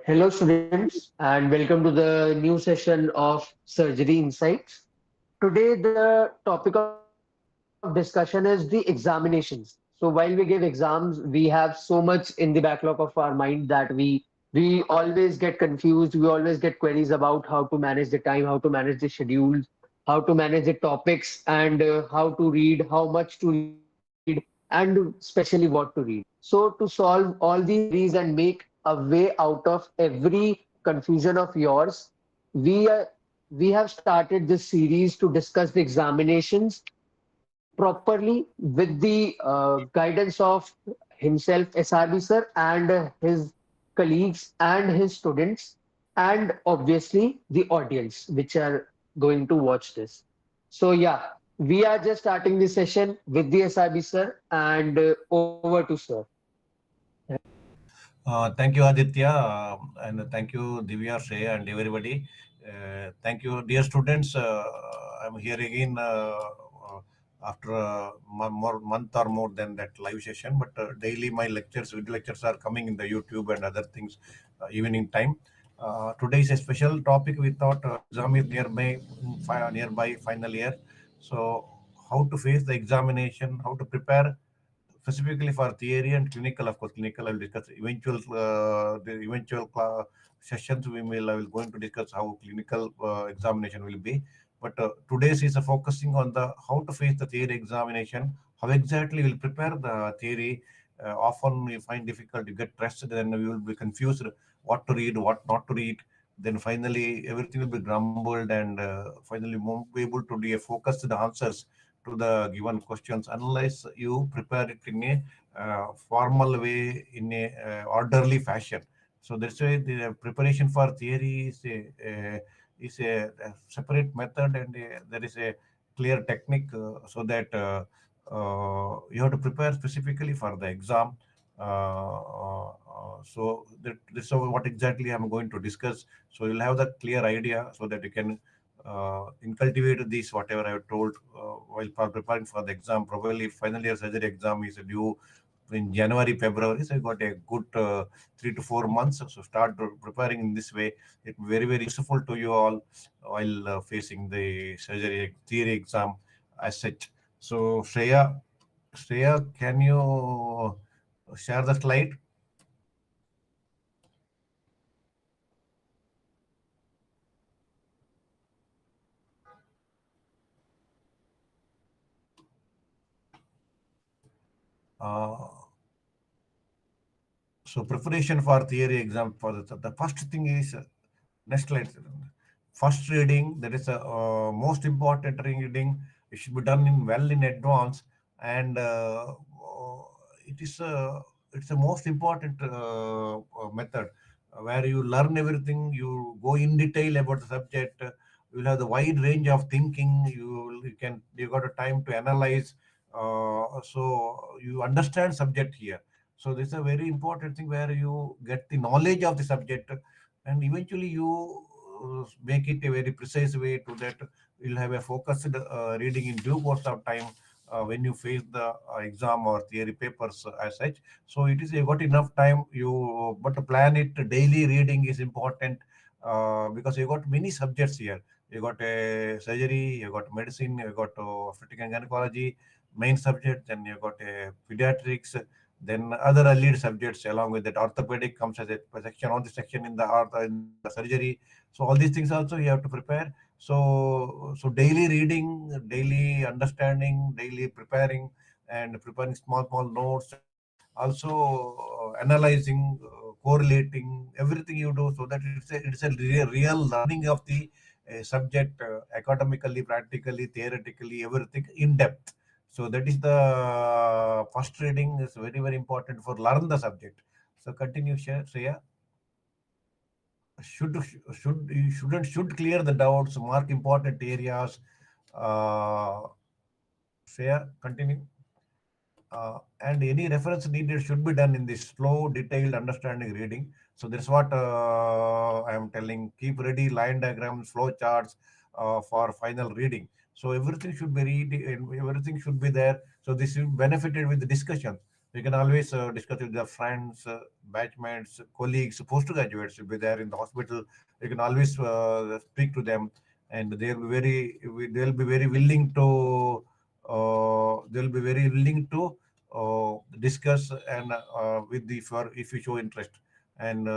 Hello students, and welcome to the new session of Surgery Insights. Today, the topic of discussion is the examinations. So while we give exams, we have so much in the backlog of our mind that we always get confused. We always get queries about how to manage the time, how to manage the schedules, how to manage the topics, and how to read, how much to read, and especially what to read. So to solve all these queries and make a way out of every confusion of yours, we are we have started this series to discuss the examinations properly with the guidance of himself, SRB sir, and his colleagues and his students, and obviously the audience which are going to watch this. So yeah, we are just starting this session with the SRB sir, and over to sir. Thank you, Aditya, and thank you, Divya, Shreya, and everybody. Thank you, dear students. I'm here again after a more month or more than that live session, but daily my lectures, video lectures are coming in the YouTube and other things evening time. Today is a special topic. We thought exam is nearby final year. So how to face the examination, how to prepare specifically for theory and clinical. Of course, clinical I will discuss the eventual sessions. I will going to discuss how clinical examination will be. But today's is focusing on the how to face the theory examination. How exactly we'll prepare the theory. Often we find difficult to get stressed, then we will be confused what to read, what not to read. Then finally everything will be grumbled, and finally won't be able to do a focused answers to the given questions unless you prepare it in a formal way, in a orderly fashion. So that's why the preparation for theory is a separate method, and there is a clear technique so that you have to prepare specifically for the exam. So that's what exactly I'm going to discuss. So you'll have the clear idea so that you can incultivate this whatever I have told while preparing for the exam. Probably final year surgery exam is due in January, February. So I got a good 3 to 4 months. So start preparing in this way. It very, very useful to you all while facing the surgery theory exam as such. So Shreya, can you share the slide? Uh, So preparation for theory exam for the first thing is next slide. First reading, that is a most important reading. It should be done in well in advance, and it is it's the most important method where you learn everything. You go in detail about the subject. You will have the wide range of thinking. You got a time to analyze. So you understand subject here. So this is a very important thing where you get the knowledge of the subject, and eventually you make it a very precise way to that you'll have a focused reading in due course of time when you face the exam or theory papers as such. So it is you got enough time but to plan it daily reading is important because you got many subjects here. You got a surgery, you got medicine, you got obstetric and gynecology main subject, then you got a pediatrics, then other allied subjects along with that. Orthopedic comes as a section on the section in the surgery. So all these things also you have to prepare. So daily reading, daily understanding, daily preparing, and preparing small notes. Also analyzing, correlating everything you do, so that it's a real learning of the subject academically, practically, theoretically, everything in depth. So that is the first reading is very, very important for learn the subject. So continue, Shreya. Should clear the doubts, mark important areas. Uh, Shreya, continue. And any reference needed should be done in this slow, detailed understanding reading. So that's what I am telling. Keep ready line diagrams, flow charts for final reading. So everything should be read, everything should be there. So this will benefited with the discussion. You can always discuss with the friends, batchmates, colleagues, postgraduates will be there in the hospital. You can always speak to them, and they'll be very willing to discuss and with the for if you show interest, and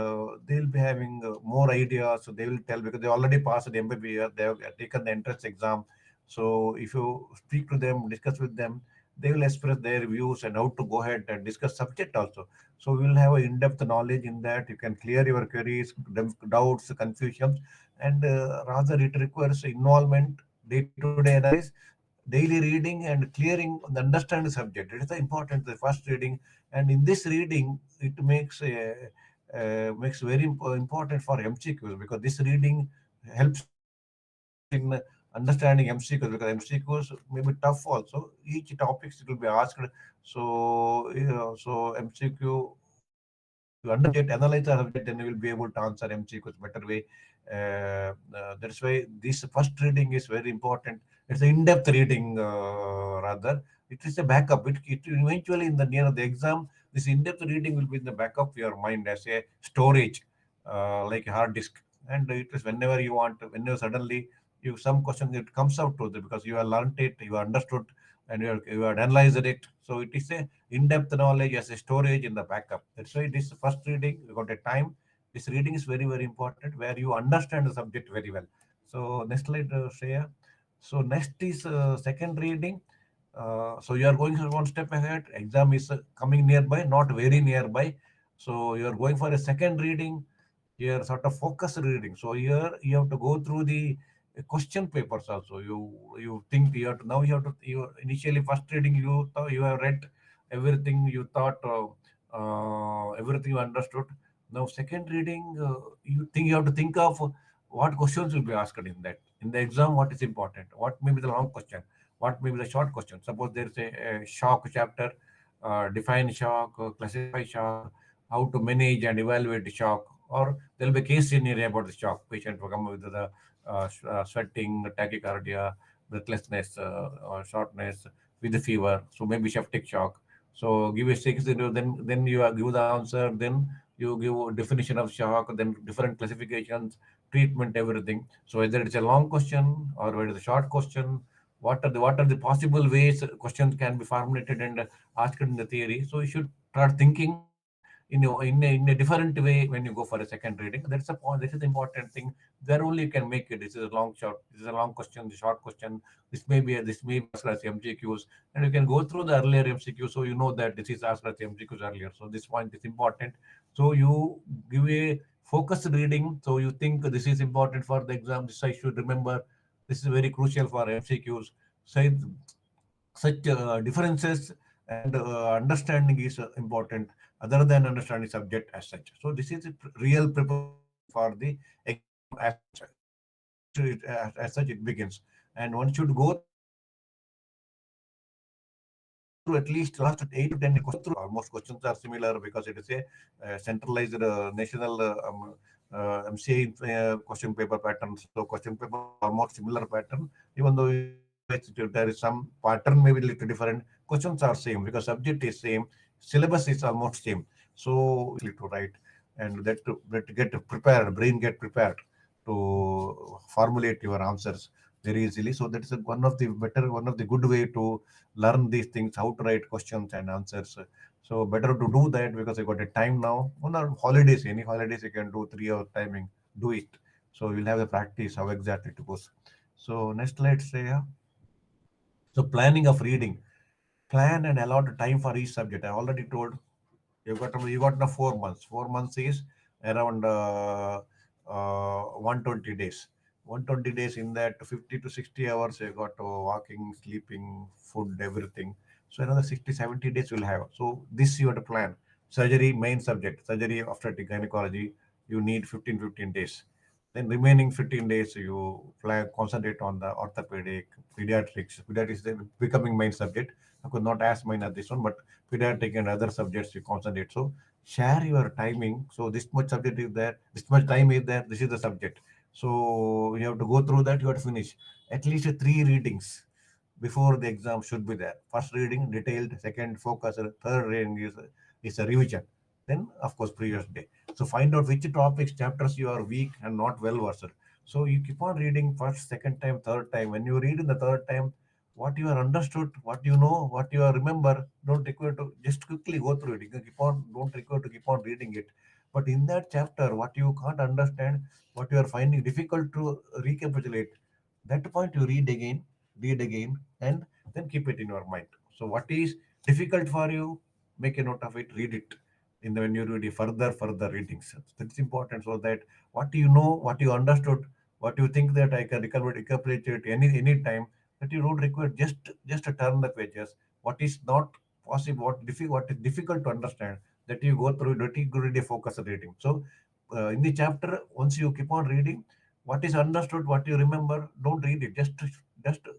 they'll be having more ideas. So they will tell because they already passed the MBBS, they have taken the entrance exam. So if you speak to them, discuss with them, they will express their views and how to go ahead and discuss subject also. So we will have a in-depth knowledge in that. You can clear your queries, doubts, confusions, and rather it requires involvement, day-to-day analysis, daily reading, and clearing the understand the subject. It is the important, the first reading, and in this reading, it makes very important for MCQs, because this reading helps in understanding MCQs, because MCQs may be tough also. Each topics it will be asked. So MCQ, if you understand the subject, analyze the subject, then you will be able to answer MCQs better way. That's why this first reading is very important. It's an in-depth reading, rather. It is a backup. It eventually in the near of the exam, this in-depth reading will be in the back of your mind as a storage, like a hard disk. And it is whenever you want, whenever suddenly you some question it comes out to the, because you have learned it, you understood, and you have analyzed it. So it is a in-depth knowledge as a storage in the backup. That's why this first reading, you got a time. This reading is very, very important, where you understand the subject very well. So next slide, Shreya. So next is second reading. So you are going one step ahead. Exam is coming nearby, not very nearby. So you are going for a second reading. Here, sort of focus reading. So here you have to go through the question papers also. You think you have to, now you have to, you initially first reading you thought you have read everything, you thought everything you understood. Now second reading, you think you have to think of what questions will be asked in the exam. What is important, what may be the long question, what may be the short question. Suppose there is a shock chapter, define shock, classify shock, how to manage and evaluate the shock, or there will be a case scenario about the shock. Patient will come with the sweating, tachycardia, breathlessness, shortness with the fever. So maybe septic shock. So give a six, then you give the answer, then you give a definition of shock, then different classifications, treatment, everything. So whether it's a long question or whether it's a short question, what are the possible ways questions can be formulated and asked in the theory. So you should start thinking in a different way when you go for a second reading. That's a point. This is the important thing. There only you can make it. This is a long short. This is a long question. The short question. This may be asked as MCQs, and you can go through the earlier MCQs, so you know that this is asked as MCQs earlier. So this point is important. So you give a focused reading. So you think this is important for the exam. This I should remember. This is very crucial for MCQs. So such differences and understanding is important, other than understanding subject as such. So this is a real preparation for the exam as such. As such it begins, and one should go through at least last 8 to 10 questions. Almost questions are similar, because it is a centralized national MCA question paper pattern. So question papers are almost similar pattern, even though there is some pattern may be little different. Questions are same because subject is same, syllabus is almost same. So to write, and that get prepared, brain get prepared to formulate your answers very easily. So that is one of the good way to learn these things, how to write questions and answers. So better to do that, because I got a time now. On the holidays, any holidays you can do 3 hour timing, do it. So you'll have the practice how exactly it goes. So next, let's say, so planning of reading, plan and allot time for each subject. I already told you got the 4 months. 4 months is around 120 days. 120 days, in that 50 to 60 hours you got walking, sleeping, food, everything. So another 60, 70 days you'll have. So this you have to plan. Surgery, main subject, surgery, obstetric, gynecology, you need 15 days. Then remaining 15 days you concentrate on the orthopedic, pediatrics. Pediatrics is becoming main subject. I could not ask mine at this one, but pediatric and other subjects you concentrate. So share your timing. So this much subject is there, this much time is there, this is the subject. So you have to go through that. You have to finish at least three readings before the exam should be there. First reading detailed, second focus, third reading is a revision. Then of course previous day. So find out which topics, chapters you are weak and not well versed. So you keep on reading first, second time, third time. When you read in the third time, what you are understood, what you know, what you are remember, don't require to just quickly go through it. You can keep on, don't require to keep on reading it. But in that chapter, what you can't understand, what you are finding difficult to recapitulate, that point you read again, and then keep it in your mind. So what is difficult for you, make a note of it, read it in the when you read further readings. That's important, so that what you know, what you understood, what you think that I can recapitulate it any time, that you don't require just to turn the pages. What is not possible, what is difficult to understand, that you go through that you really focus on reading. So in the chapter, once you keep on reading, what is understood, what you remember, don't read it, just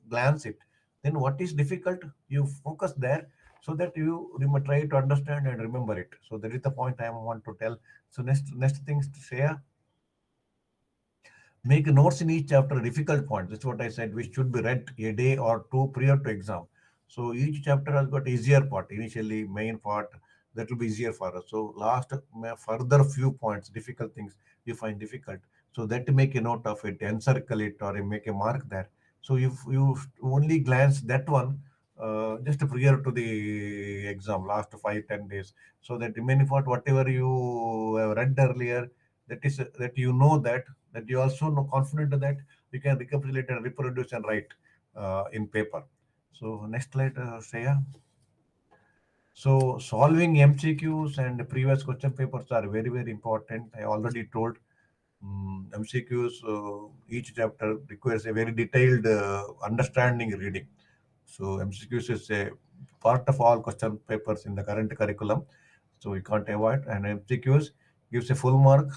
glance it. Then what is difficult, you focus there, so that you try to understand and remember it. So that is the point I want to tell. So next things to share, make notes in each chapter a difficult point. That's what I said, which should be read a day or two prior to exam. So each chapter has got easier part. Initially, main part, that will be easier for us. So last further few points, difficult things you find difficult. So that to make a note of it, encircle it, or you make a mark there. So if you only glance that one, just prior to the exam, last 5 10 days, so that remaining part, whatever you have read earlier, that you know that you also know confident that you can recapitulate and reproduce and write in paper. So next slide, Shreya. So solving MCQs and previous question papers are very important. I already told. MCQs, each chapter requires a very detailed understanding reading. So MCQs is a part of all question papers in the current curriculum. So we can't avoid. And MCQs gives a full mark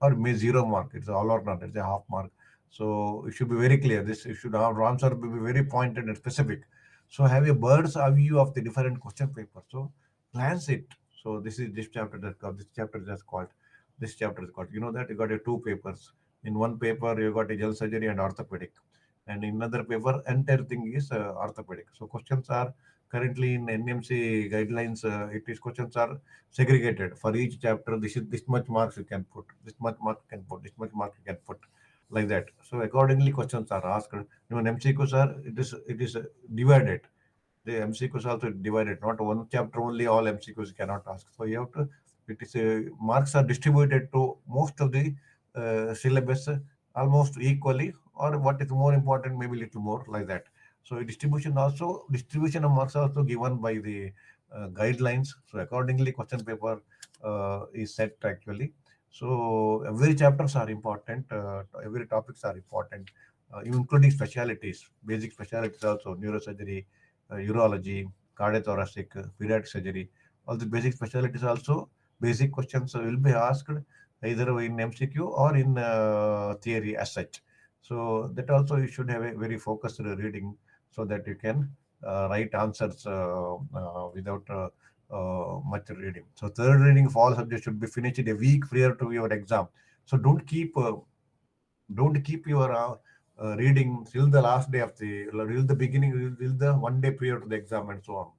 or may 0 mark. It's all or none. It's a half mark. So it should be very clear. This you should have answer be very pointed and specific. So have a bird's eye view of the different question papers. So glance it. So this chapter that this chapter is just called. This chapter is called. You know that you got a two papers. In one paper you got a general surgery and orthopedic, and in another paper entire thing is orthopedic. So questions are currently in NMC guidelines. It is questions are segregated for each chapter. This much marks you can put, this much mark you can put, this much mark you can put, like that. So accordingly questions are asked. Even MCQs are, it is divided. The MCQs also divided, not one chapter only. All MCQs cannot ask. So you have to. It is marks are distributed to most of the syllabus almost equally, or what is more important, maybe little more, like that. So distribution of marks also given by the guidelines. So accordingly, question paper is set actually. So every chapters are important. Every topics are important, including specialities, basic specialities also, neurosurgery, urology, cardiothoracic, pediatric surgery. All the basic specialties also, basic questions will be asked either in MCQ or in theory as such. So that also you should have a very focused reading, so that you can write answers without much reading. So third reading of all subjects should be finished a week prior to your exam. So don't keep your reading till the last day of till the beginning, till the one day prior to the exam, and so on.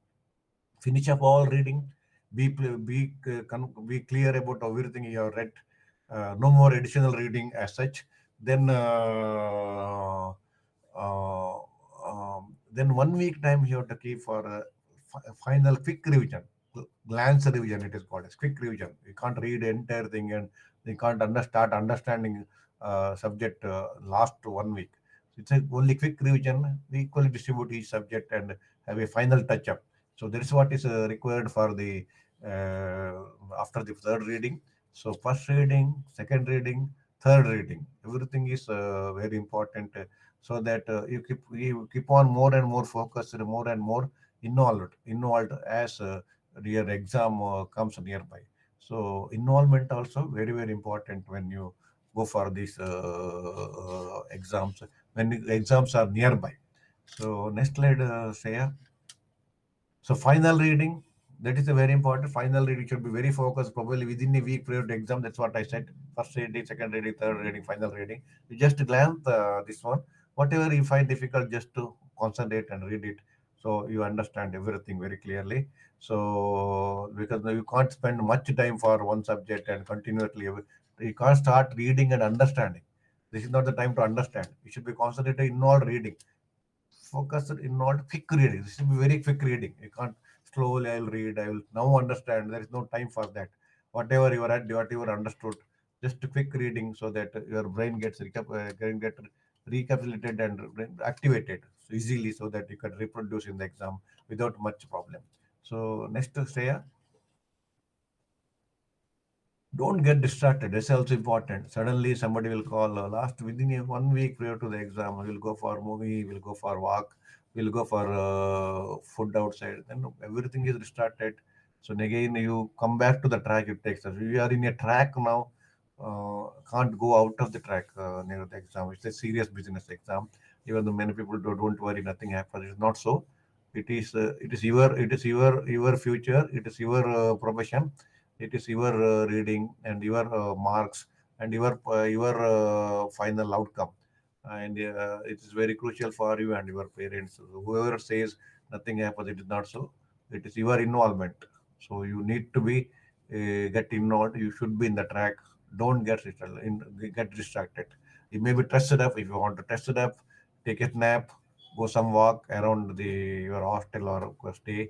Finish up all reading. Be clear about everything you have read. No more additional reading as such. Then uh, then 1 week time you have to keep for final quick revision, glance revision. It is called as quick revision. You can't read the entire thing, and you can't start understanding subject last 1 week. So it's a only quick revision. We equally distribute each subject and have a final touch up. So that is what is required for the after the third reading. So first reading, second reading, third reading, everything is very important, so that you keep on more and more focused and more involved as your exam comes nearby. So involvement also very important when you go for these exams, when the exams are nearby. So next slide, Shreya. So final reading, That is a very important. Final reading should be very focused, probably within a week prior to exam. That's what I said. First reading, second reading, third reading, final reading. You just glance this one. Whatever you find difficult, just to concentrate and read it, so you understand everything very clearly. So because you can't spend much time for one subject and continuously, you can't start reading and understanding. This is not the time to understand. You should be concentrated in all reading, focused in not quick reading. This should be very quick reading. You can't slowly. I'll read. I will now understand. There is no time for that. Whatever you read, whatever understood, just a quick reading so that your brain gets get recapitulated and activated so easily, so that you can reproduce in the exam without much problem. So next, Shreya, don't get distracted. That's also important. Suddenly somebody will call, last within a 1 week prior to the exam, we'll go for movie, we'll go for walk, we'll go for food outside. Then everything is distracted. So again, you come back to the track. It takes us. We are in a track now. Can't go out of the track near the exam. It's a serious business exam. Even though many people don't worry, nothing happens. It's not so. It is your future. It is your profession. It is your reading and your marks and your final outcome, and it is very crucial for you and your parents. Whoever says nothing happens, it is not so. It is your involvement, so you need to be get involved. You should be in the track. Don't get distracted. You may be tested up. If you want to test it up, take a nap, go some walk around the your hostel or stay,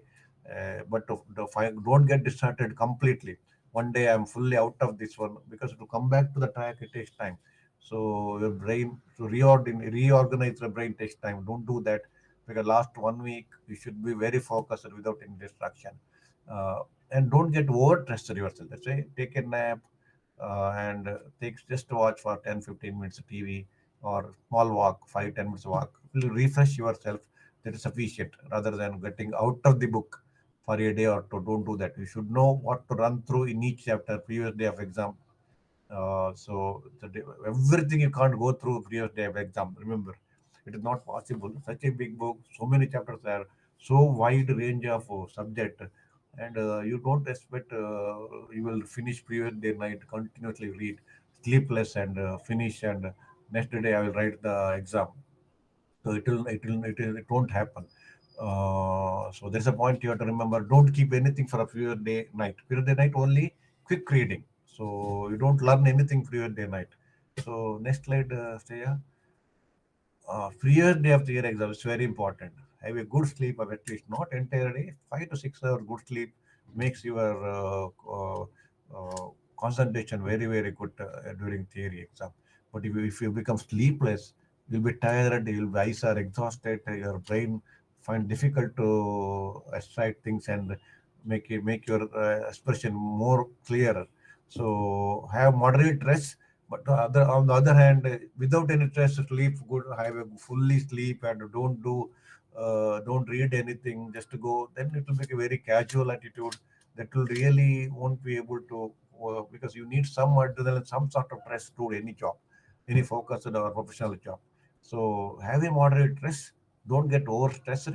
but don't get distracted completely. One day I'm fully out of this one, because to come back to the track it takes time. So your brain to reorganize the brain takes time. Don't do that, because last 1 week you should be very focused without any distraction. And don't get over stressed yourself. Let's say take a nap, and take just watch for 10-15 minutes of TV, or small walk, 5-10 minutes walk. Will refresh yourself. That is sufficient, rather than getting out of the book for a day or two. Don't do that. You should know what to run through in each chapter previous day of exam. Everything you can't go through previous day of exam. Remember, it is not possible. Such a big book, so many chapters are so wide range of subject, and you don't expect you will finish previous day night continuously read, sleepless, and finish, and next day I will write the exam. So it won't happen. So there's a point you have to remember. Don't keep anything for a pure day night. Pure day night only quick reading. So you don't learn anything pure day night. So next slide, Steya. Previous day of the year exam is very important. Have a good sleep of at least not entire day, 5 to 6 hours good sleep makes your concentration very very good during theory exam. But if you become sleepless, you'll be tired, your eyes are exhausted, your brain find difficult to extract things and make your expression more clearer. So have moderate rest, but on the other hand, without any stress, sleep good, have a fully sleep, and don't read anything, just to go. Then it will make a very casual attitude that will really won't be able to, because you need some adrenaline, some sort of stress to any job, any focused or professional job. So have a moderate stress. Don't get over stressed.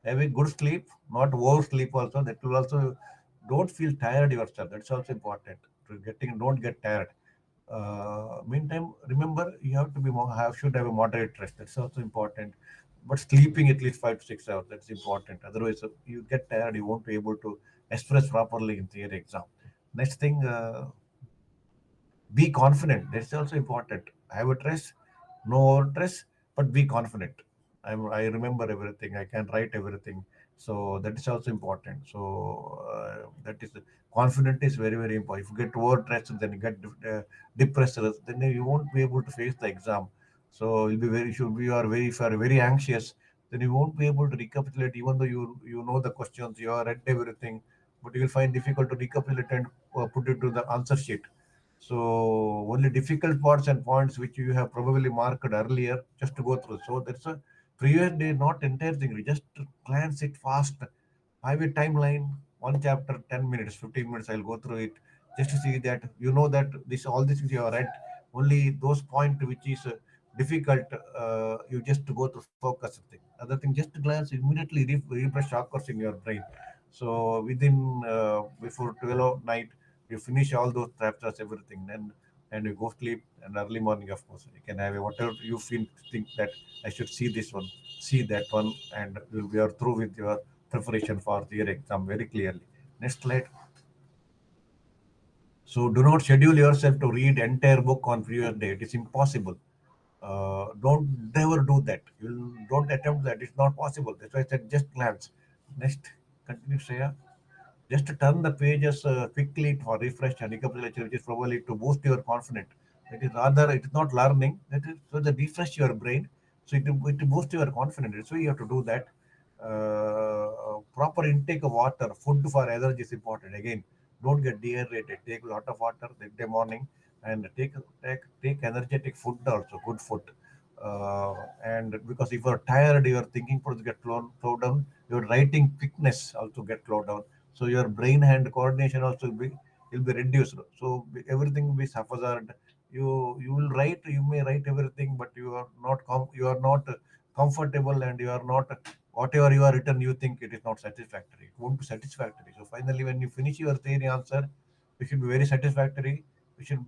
Have a good sleep, not oversleep also. That will also don't feel tired yourself. That's also important. To getting don't get tired. Meantime, remember you have to be should have a moderate rest. That's also important. But sleeping at least 5 to 6 hours, that's important. Otherwise, you get tired. You won't be able to express properly in theory exam. Next thing, be confident. That's also important. Have a stress, no over stress, but be confident. I remember everything. I can write everything. So that is also important. So that is confident is very very important. If you get over stressed, then you get depressed, then you won't be able to face the exam. So you'll be very should be you are very if you are very anxious, then you won't be able to recapitulate. Even though you know the questions, you have read everything, but you will find difficult to recapitulate and put it to the answer sheet. So only difficult parts and points which you have probably marked earlier just to go through. So that's a previous day, not entire thing. We just glance it fast. I have a timeline, one chapter, 10 minutes, 15 minutes. I'll go through it just to see that you know that this all these things you have read. Only those point which is difficult, you just to go to focus thing. Other thing, just glance immediately refresh occurs in your brain. So within before 12 night, you finish all those chapters, everything, then and you go sleep. And early morning, of course, you can have a, whatever you feel think that I should see this one, see that one, and you are through with your preparation for the year exam very clearly. Next slide. So do not schedule yourself to read entire book on previous day. It is impossible. Don't never do that. You don't attempt that. It's not possible. That's why I said just glance. Next, continue, Shreya. Just to turn the pages quickly for refresh and recapitulation, which is probably to boost your confidence. It is rather, it is not learning. That is so that refresh your brain. So it boost your confidence. So you have to do that. Proper intake of water, food for energy is important. Again, don't get dehydrated. Take a lot of water the day morning, and take energetic food also, good food. And because if you're tired, your thinking process get slowed down. Your writing quickness also get slowed down, so your brain hand coordination also will be reduced. So everything will be haphazard. You will write, you may write everything, but you are not comfortable, and you are not, whatever you are written, you think it is not satisfactory, it won't be satisfactory. So finally, when you finish your theory answer, it should be very satisfactory. You should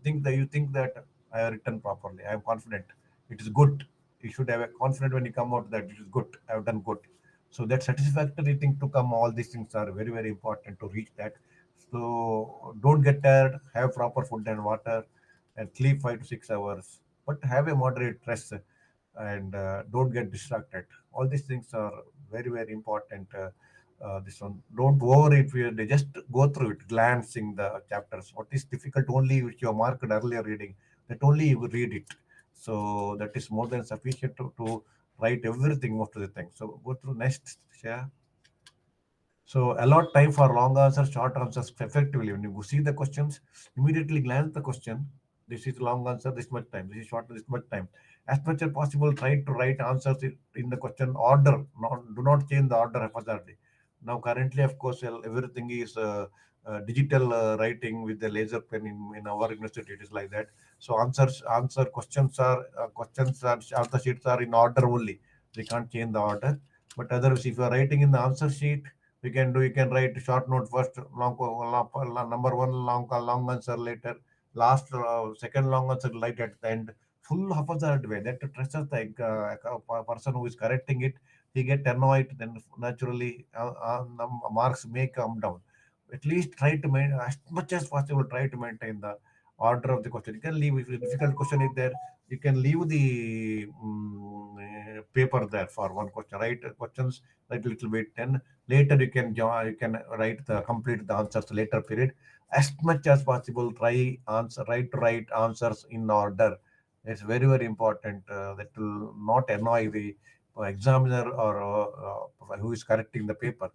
think that, you think that I have written properly, I am confident, it is good. You should have a confidence when you come out that it is good, I have done good. So that satisfactory thing to come, all these things are very very important to reach that. So don't get tired, have proper food and water, and sleep 5 to 6 hours, but have a moderate rest, and don't get distracted. All these things are very very important. This one, don't over it. They just go through it, glancing the chapters. What is difficult only which you marked earlier reading, that only you will read it. So that is more than sufficient to write everything, most of the things. So go through next, share. So allot time for long answers, short answers effectively. When you see the questions, immediately glance the question. This is long answer, this much time. This is short, this much time. As much as possible, try to write answers in the question order. Do not change the order haphazardly. Now, currently, of course, everything is digital writing with the laser pen in our university. It is like that. So answer questions are answer sheets are in order only. We can't change the order. But otherwise, if you are writing in the answer sheet, you can write short note first, number one, long answer later, last second long answer right at the end, full haphazard way that stresses the person who is correcting it. He get annoyed, then naturally marks may come down. At least try to maintain as much as possible, try to maintain the order of the question. You can leave, if a difficult question is there, you can leave the paper there for one question, write questions, write a little bit, and later you can join, you can write the complete the answers later period. As much as possible, try answer, write answers in order. It's very very important. That will not annoy the examiner or who is correcting the paper.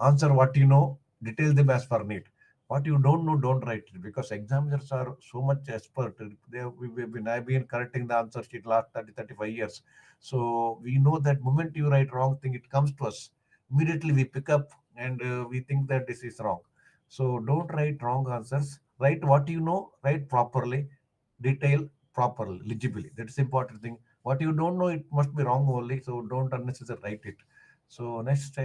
Answer what you know, detail them as per need. What you don't know, don't write it, because examiners are so much expert. I've been correcting the answer sheet last 30 35 years. So we know that moment you write wrong thing, it comes to us. Immediately we pick up, and we think that this is wrong. So don't write wrong answers. Write what you know, write properly, detail properly, legibly. That's the important thing. What you don't know, it must be wrong only. So don't unnecessarily write it. So next,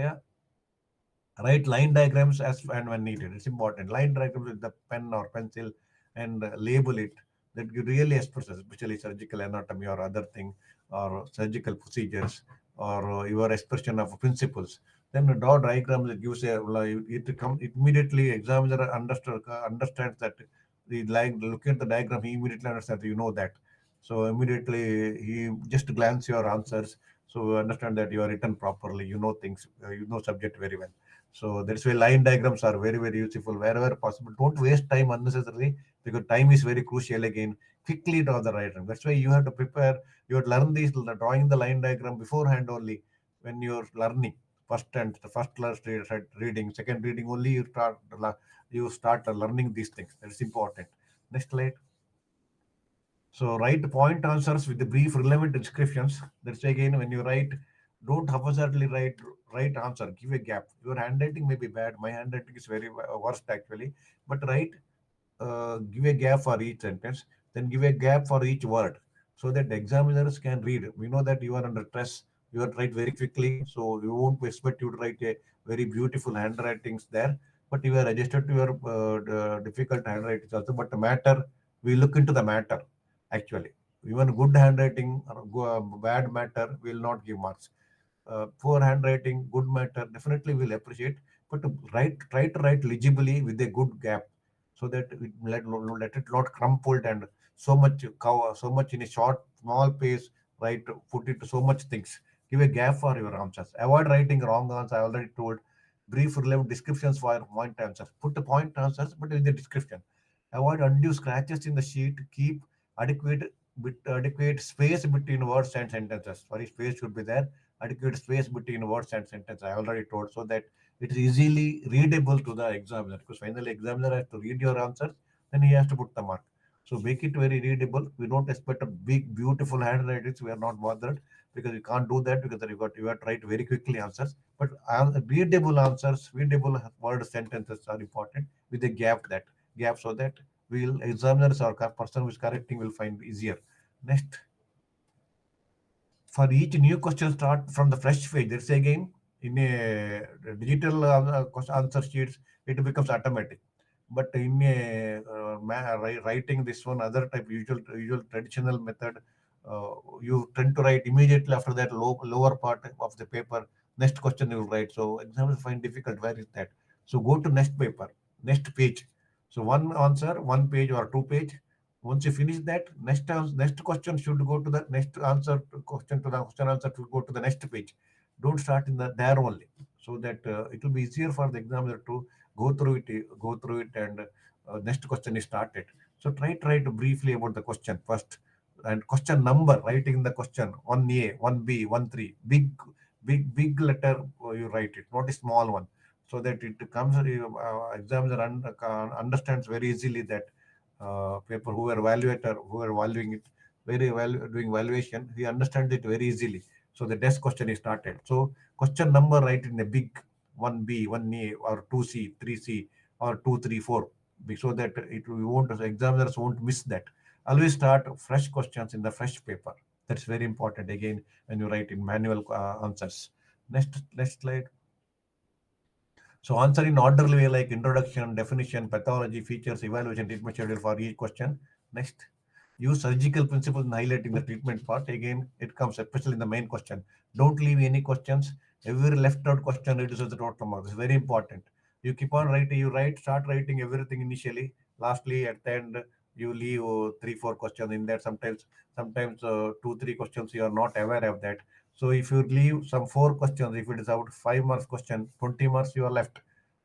write line diagrams as and when needed. It's important. Line diagrams with the pen or pencil, and label it. That you really express, especially surgical anatomy or other thing, or surgical procedures, or your expression of principles. Then the draw diagram that gives a, like, it immediately examiner understands that the, like, look at the diagram, he immediately understands, you know that. So immediately he just glance your answers, so understand that you are written properly, you know things, you know subject very well. So that's why line diagrams are very, very useful wherever possible. Don't waste time unnecessarily, because time is very crucial again. Quickly draw the diagram. That's why you have to prepare, you have to learn these, drawing the line diagram beforehand only when you're learning. First and the first class reading, second reading only you start learning these things. That's important. Next slide. So write point answers with the brief relevant descriptions. That's again when you write, don't haphazardly write answer. Give a gap. Your handwriting may be bad. My handwriting is very worst actually. But write, give a gap for each sentence. Then give a gap for each word, so that the examiners can read. We know that you are under stress. You will write very quickly, so you won't expect you to write a very beautiful handwritings there. But you are adjusted to your difficult handwritings also. But the matter, we look into the matter actually. Even good handwriting or bad matter will not give marks. Poor handwriting, good matter, definitely will appreciate. But to try to write legibly with a good gap, so that let it not crumpled and so much cover, so much in a short, small pace, right? Put it so much things. Give a gap for your answers. Avoid writing wrong answers. I already told. Brief, relevant descriptions for your point answers. Put the point answers, but in the description. Avoid undue scratches in the sheet. Keep adequate space between words and sentences. Sorry, space should be there. Adequate space between words and sentences. I already told, so that it is easily readable to the examiner, because finally examiner has to read your answers, then he has to put the mark. So make it very readable. We don't expect a big beautiful handwritings. We are not bothered, because you can't do that, because you have to write very quickly answers. But readable answers, readable word sentences are important, with a gap, so that will examiners or person who is correcting will find easier. Next, for each new question start from the fresh page. Let's say again, in a digital answer sheets, it becomes automatic. But in a writing this one other type, usual traditional method, you tend to write immediately after that lower part of the paper. Next question you will write. So examiners find difficult. Where is that? So go to next paper, next page. So one answer, one page or two page. Once you finish that, next question should go to the next answer question, to the question answer to go to the next page. Don't start in the there only, so that it will be easier for the examiner to go through it, and next question is started. So try to briefly about the question first, and question number, writing the question 1A, 1B, 13, big letter, you write it, not a small one, so that it comes, examiner understands very easily that people who are valuing it very well, doing valuation, he understands it very easily. So the desk question is started. So question number, write in a big 1B, 1A, or 2C, 3C, or 234, so that it we won't, examiners won't miss that. Always start fresh questions in the fresh paper. That's very important again when you write in manual answers. Next slide. So answer in orderly way, like introduction, definition, pathology, features, evaluation, treatment schedule for each question. Next, use surgical principles in highlighting the treatment part. Again, it comes especially in the main question. Don't leave any questions. Every left out question reduces the total mark. This is very important. You keep on writing. Start writing everything initially. Lastly, at the end, you leave three, four questions in there. Sometimes two, three questions you are not aware of that. So if you leave some four questions, if it is out 5 marks question, 20 marks you are left.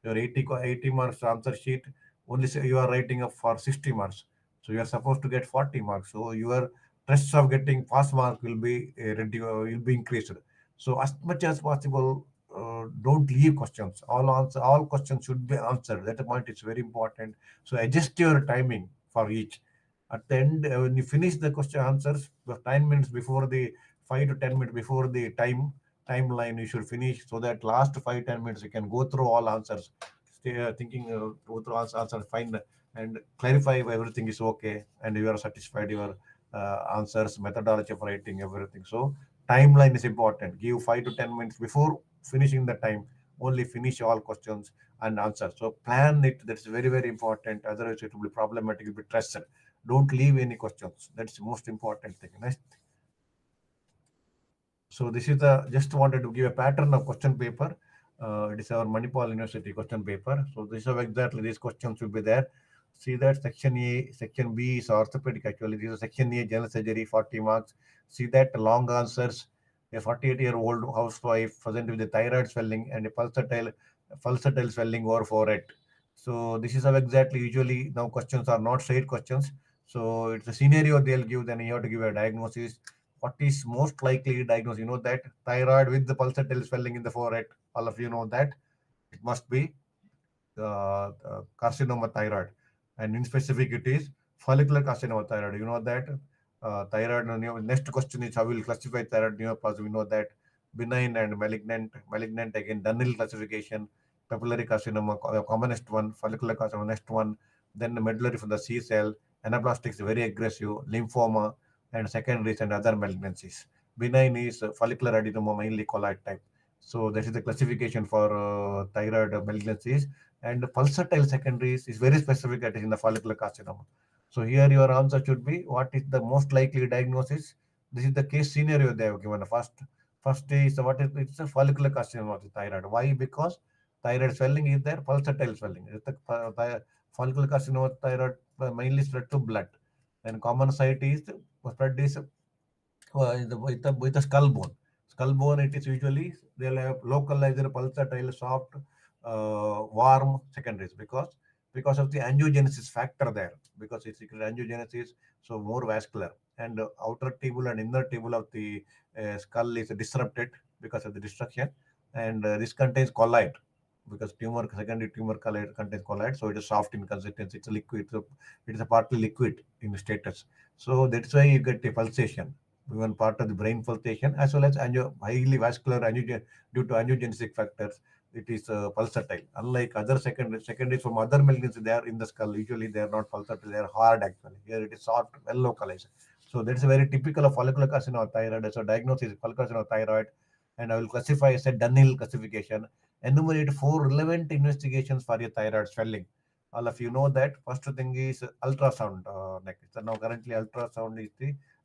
Your 80 marks answer sheet, only say you are writing up for 60 marks. So you are supposed to get 40 marks. So your stress of getting pass mark will be will be increased. So as much as possible, don't leave questions. All questions should be answered. That point is very important. So adjust your timing for each. At the end, when you finish the question answers, the 10 minutes before the 5 to 10 minutes before the timeline, you should finish, so that last 5 10 minutes you can go through all answers, stay thinking, go through answers, find and clarify if everything is okay and you are satisfied your answers, methodology of writing, everything. So timeline is important. Give 5 to 10 minutes before finishing the time. Only finish all questions and answers. So plan it. That's very important. Otherwise, it will be problematic. It will be stressed. Don't leave any questions. That's the most important thing. Next. So this is the just wanted to give a pattern of question paper. It is our Manipal University question paper. So this is how exactly these questions will be there. See that section A, section B is orthopedic actually. This is section A, general surgery, 40 marks. See that long answers. A 48-year-old housewife present with a thyroid swelling and a pulsatile swelling over forehead. So this is how exactly usually now questions are not straight questions. So it's a scenario they'll give, then you have to give a diagnosis. What is most likely diagnosed? You know that thyroid with the pulsatile swelling in the forehead. All of you know that it must be carcinoma thyroid, and in specific it is follicular carcinoma thyroid. You know that thyroid. Next question is how will classify thyroid neoplasm. You know that benign and malignant again Dunhill classification. Papillary carcinoma, commonest one. Follicular carcinoma, next one. Then the medullary from the C cell. Anaplastic is very aggressive. Lymphoma and secondaries and other malignancies. benign is follicular adenoma, mainly colloid type. So that is the classification for thyroid malignancies. And pulsatile secondaries is very specific, that is in the follicular carcinoma. So here your answer should be, what is the most likely diagnosis? This is the case scenario they have given. First is what is, it's a follicular carcinoma of the thyroid. Why? Because thyroid swelling is there, pulsatile swelling. It's the follicular carcinoma of thyroid mainly spread to blood. Then common site is spread is with the skull bone. Skull bone, it is usually they'll have localized pulsatile, soft, warm secondaries, because of the angiogenesis factor there. Because it's angiogenesis, so more vascular, and outer tubule and inner tubule of the skull is disrupted because of the destruction, and this contains colloid. Because secondary tumor colloid contains colloid, so it is soft in consistency. It's a liquid. So it is a partly liquid in status. So that's why you get a pulsation, even part of the brain pulsation, as well as highly vascular due to angiogenesis factors. It is pulsatile. Unlike other secondaries from other malignancies, they are in the skull. Usually, they are not pulsatile. They are hard actually. Here it is soft, well localized. So that's very typical of follicular carcinoma of thyroid. So diagnosis is follicular carcinoma of thyroid, and I will classify as a Dunhill classification. Enumerate four relevant investigations for your thyroid swelling. All of you know that. First thing is ultrasound. Next, so now currently ultrasound is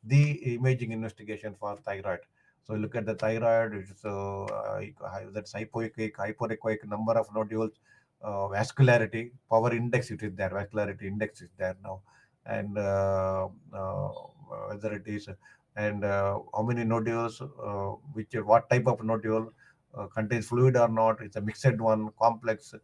the imaging investigation for thyroid. So you look at the thyroid, it's that's hypoechoic, hypoechoic, number of nodules, vascularity, power index, it is there, vascularity index is there now, and whether it is, and how many nodules, what type of nodule, contains fluid or not, it's a mixed one, complex.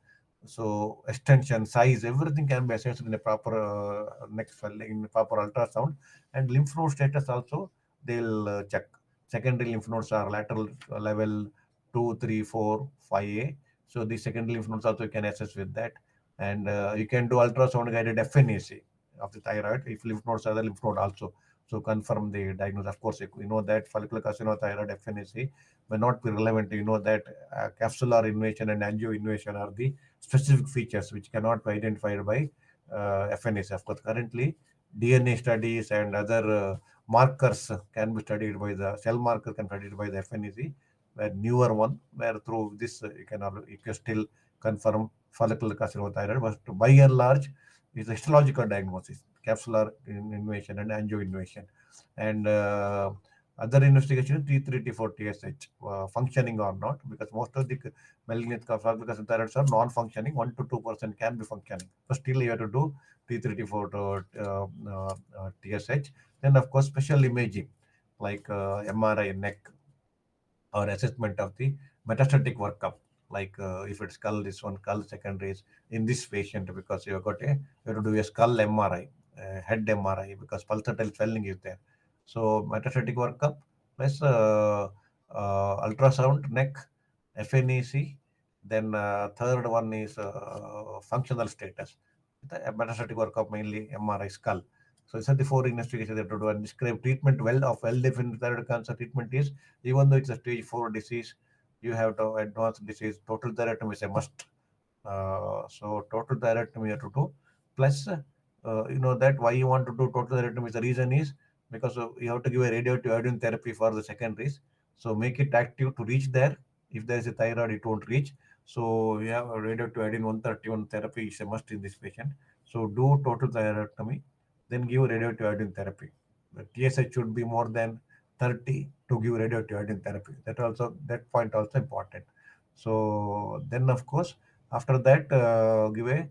So extension, size, everything can be assessed in a proper in proper ultrasound. And lymph node status also they'll check. Secondary lymph nodes are lateral level 2, 3, 4, 5A. So the secondary lymph nodes also you can assess with that. And you can do ultrasound guided FNAC of the thyroid if lymph nodes are the lymph node also. So confirm the diagnosis. Of course, you know that follicular carcinoma thyroid FNAC may not be relevant. You know that capsular invasion and angio invasion are the specific features which cannot be identified by FNAC. Of course, currently DNA studies and other markers can be studied by the cell marker can be studied by the FNAC, where newer one, where through this you can still confirm follicular carcinoma thyroid, but by and large is the histological diagnosis, capsular invasion and angio invasion, and other investigation T3, T4, TSH functioning or not, because most of the malignant follicular carcinoma thyroids are non-functioning. 1 to 2% can be functioning, but still you have to do T3, T4 to TSH. Then of course special imaging like MRI neck, or assessment of the metastatic workup, like if it's skull, this one skull secondaries in this patient, because you have to do a skull MRI, head MRI, because pulsatile swelling is there. So metastatic workup plus ultrasound neck, FNEC. Then third one is functional status. The metastatic workup mainly MRI skull. So these are the four investigations they have to do and describe treatment. Well, of well-defined thyroid cancer treatment is, even though it's a stage 4 disease, you have to advance disease. Total thyroidectomy is a must. So total thyroidectomy you have to do. Plus, you know that why you want to do total thyroidectomy. The reason is because you have to give a radioactive iodine therapy for the secondaries. So make it active to reach there. If there is a thyroid, it won't reach. So we have a radioactive iodine 131 therapy is a must in this patient. So do total thyroidectomy, then give radioactive iodine therapy. The TSH should be more than 30 to give radioactive iodine therapy. That point also important. So then of course after that give a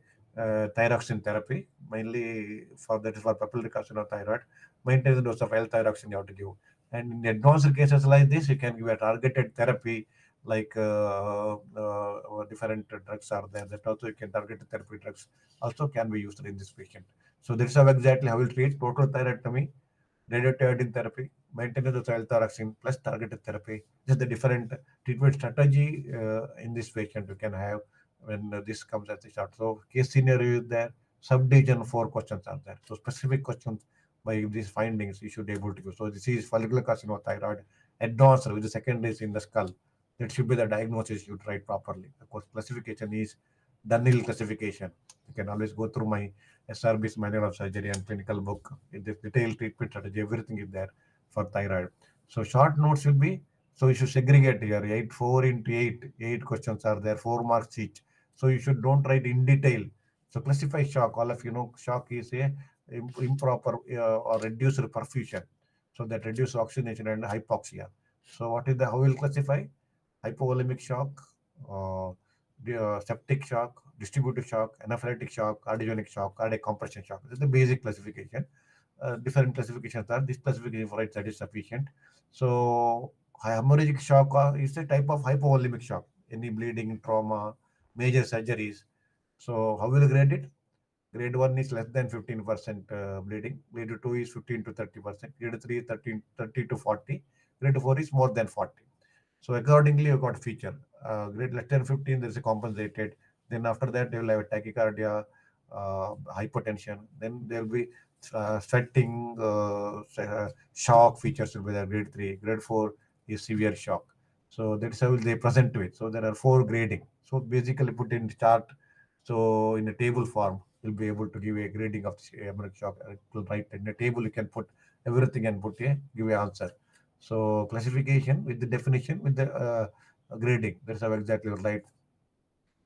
thyroxine therapy, mainly for that is for papillary carcinoma thyroid. Maintain the dose of L-thyroxine you have to give. And in advanced cases like this, you can give a targeted therapy, like different drugs are there. That also you can target therapy drugs also can be used in this patient. So this is how exactly how we'll treat total thyroidectomy, radioiodine therapy, maintenance of L-thyroxine plus targeted therapy. This is the different treatment strategy in this patient you can have when this comes at the start. So case scenario is there, subdivision 4 questions are there. So specific questions by these findings you should be able to use. So this is follicular carcinoma thyroid, advanced with the secondaries in the skull. That should be the diagnosis you write properly. Of course, classification is Dunhill classification. You can always go through my SRB's manual of surgery and clinical book. In the detailed treatment strategy, everything is there for thyroid. So short notes will be, so you should segregate here, 8, 4 into 8, 8 questions are there, 4 marks each. So you should don't write in detail. So classify shock, all of you know shock is a improper or reduced perfusion. So that reduce oxygenation and hypoxia. So what is the, how will classify? Hypovolemic shock, uh, septic shock, distributive shock, anaphylactic shock, cardiogenic shock, cardiac compression shock. This is the basic classification. Different classifications are. This classification for it that is sufficient. So hemorrhagic shock is a type of hypovolemic shock. Any bleeding, trauma, major surgeries. So how will you grade it? Grade 1 is less than 15% bleeding. Grade 2 is 15 to 30%. Grade 3 is 30 to 40. Grade 4 is more than 40. So accordingly, you got feature. Grade less than 15, there is a compensated. Then after that, they will have a tachycardia, hypertension. Then there will be sweating, shock features will be there. Grade 3. Grade 4 is severe shock. So that's how they present to it. So there are four grading. So basically put in chart. So in a table form, you'll be able to give a grading of the hemorrhagic shock. It will write in a table. You can put everything and put a give a answer. So classification with the definition with the grading. That's how exactly right.